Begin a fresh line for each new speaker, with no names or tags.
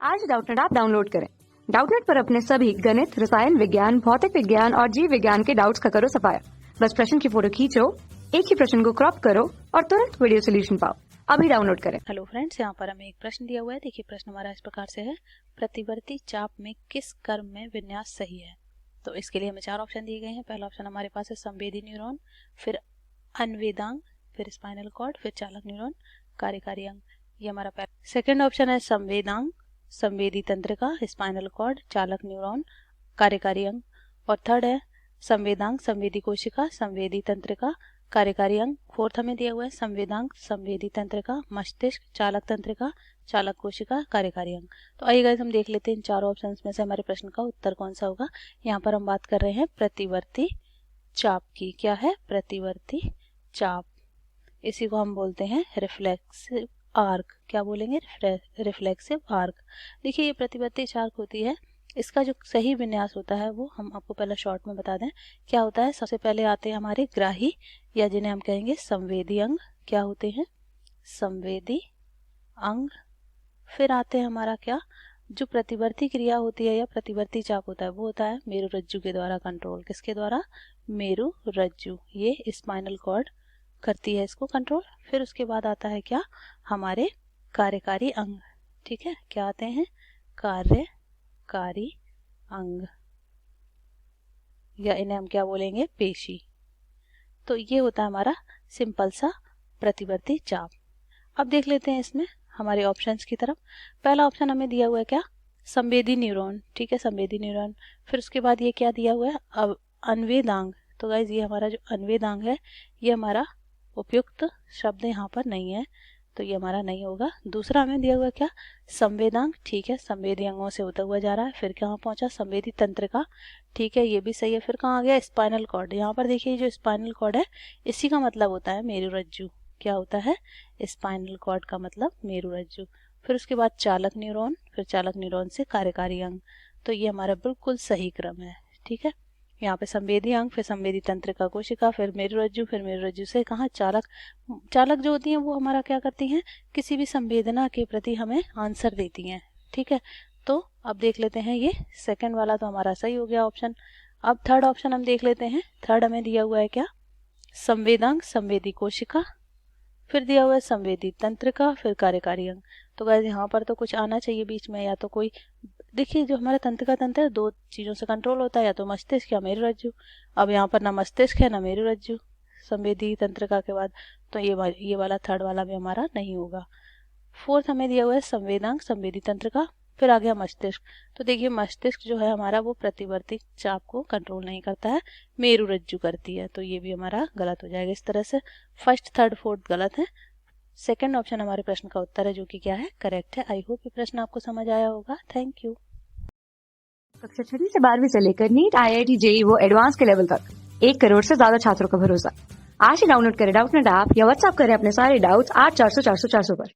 आज Doubtnut app download करें। Doubtnut पर अपने सभी गणित, रसायन विज्ञान, भौतिक विज्ञान और जीव विज्ञान के डाउट्स का करो सफाया। बस प्रश्न की फोटो खींचो, एक ही प्रश्न को क्रॉप करो और तुरंत वीडियो सोल्यूशन पाओ। अभी डाउनलोड करें।
हेलो फ्रेंड्स, यहाँ पर हमें एक प्रश्न दिया हुआ है। देखिए प्रश्न हमारा इस प्रकार से है, प्रतिवर्ती चाप में किस क्रम में विन्यास सही है। तो इसके लिए हमें चार ऑप्शन दिए गए हैं। पहला ऑप्शन हमारे पास है संवेदी न्यूरॉन, फिर अन्वेदांग, फिर स्पाइनल कॉर्ड, फिर चालक न्यूरॉन, कार्यकारी अंग। ये हमारा पहला। सेकेंड ऑप्शन है संवेदांग, संवेदी तंत्रिका, स्पाइनल कॉर्ड, चालक न्यूरॉन, कार्यकारी अंग। और थर्ड है संवेदांग, संवेदी कोशिका, संवेदी तंत्रिका, कार्यकारी अंग। फोर्थ हमें दिया हुआ है संवेदांग, संवेदी तंत्रिका, मस्तिष्क, चालक तंत्रिका, चालक कोशिका, कार्यकारी अंग। तो आइए गाइस हम देख लेते हैं इन चारों ऑप्शंस में से हमारे प्रश्न का उत्तर कौन सा होगा। यहाँ पर हम बात कर रहे हैं प्रतिवर्ती चाप की। क्या है? प्रतिवर्ती चाप। इसी को हम बोलते हैं रिफ्लेक्सिव आर्क। क्या बोलेंगे? Reflexive arc. देखिए ये प्रतिवर्ती चाप होती है, इसका जो सही विन्यास होता है वो हम आपको पहले शॉर्ट में बता दें। क्या होता है? सबसे पहले आते हैं हमारे ग्राही, या जिन्हें हम कहेंगे संवेदी अंग। क्या होते हैं? संवेदी अंग। फिर आते हैं हमारा क्या, जो प्रतिवर्ती क्रिया होती है या प्रतिवर्ती चाप होता है वो होता है मेरुरज्जु के द्वारा कंट्रोल। किसके द्वारा? मेरुरज्जु। ये स्पाइनल कॉर्ड करती है इसको कंट्रोल। फिर उसके बाद आता है क्या, हमारे कार्यकारी अंग। ठीक है, क्या आते हैं? कार्यकारी अंग, या इन्हें हम क्या बोलेंगे? पेशी। तो ये होता है हमारा सिंपल सा प्रतिवर्ती चाप। अब देख लेते हैं इसमें हमारे ऑप्शंस की तरफ। पहला ऑप्शन हमें दिया हुआ है क्या, संवेदी न्यूरॉन। ठीक है, संवेदी न्यूरॉन। फिर उसके बाद ये क्या दिया हुआ है, अब अन्वेदांग। तो गाइज ये हमारा जो अन्वेदांग है ये हमारा उपयुक्त शब्द यहाँ पर नहीं है, तो ये हमारा नहीं होगा। दूसरा हमें दिया हुआ क्या, संवेदांग। ठीक है, संवेदी अंगों से होता हुआ जा रहा है। फिर कहाँ पहुंचा? संवेदी तंत्रिका। ठीक है, ये भी सही है। फिर कहाँ आ गया? Spinal cord. यहाँ पर देखिए जो स्पाइनल कॉर्ड है इसी का मतलब होता है मेरुरज्जु। क्या होता है? स्पाइनल कॉर्ड का मतलब मेरुरज्जु। फिर उसके बाद चालक न्यूरॉन, फिर चालक न्यूरॉन से कार्यकारी अंग। तो ये हमारा बिल्कुल सही क्रम है। ठीक है, यहाँ पे संवेदी अंग, फिर संवेदी तंत्रिका कोशिका, फिर मेरुरज्जु, फिर मेरुरज्जु से कहाँ? चालक। चालक जो होती हैं वो हमारा क्या करती हैं, किसी भी संवेदना के प्रति हमें आंसर देती हैं। ठीक है, तो अब देख लेते हैं ये सेकंड वाला तो हमारा सही हो गया ऑप्शन। अब थर्ड ऑप्शन हम देख लेते हैं। थर्ड हमें दिया हुआ है क्या, संवेदांग, संवेदी कोशिका, फिर दिया हुआ है संवेदी तंत्रिका, फिर कार्यकारी अंग। तो गाइस यहाँ पर तो कुछ आना चाहिए बीच में, या तो कोई, देखिए जो हमारा तंत्रिका तंत्र है दो चीजों से कंट्रोल होता है, या तो मस्तिष्क या मेरुरज्जु। अब यहाँ पर ना मस्तिष्क है ना मेरुरज्जु संवेदी तंत्रिका के बाद, तो ये वाला थर्ड वाला भी हमारा नहीं होगा। फोर्थ हमें दिया हुआ है संवेदांग, संवेदी तंत्रिका, फिर आ गया मस्तिष्क। तो देखिए मस्तिष्क जो है हमारा वो प्रतिवर्ती चाप को कंट्रोल नहीं करता है, मेरुरज्जु करती है। तो ये भी हमारा गलत हो जाएगा। इस तरह से फर्स्ट, थर्ड, फोर्थ गलत है। सेकंड ऑप्शन हमारे प्रश्न का उत्तर है, जो कि क्या है? करेक्ट है। आई होप ये प्रश्न आपको समझ आया होगा। Thank you.
कक्षा 6 से 12वीं से लेकर नीट, IIT, JEE वो एडवांस के लेवल तक 1 करोड़ से ज्यादा छात्रों का भरोसा। आज ही डाउनलोड करें डाउटनेट ऐप या व्हाट्सएप करें अपने सारे डाउट्स 8400 400 400 पर।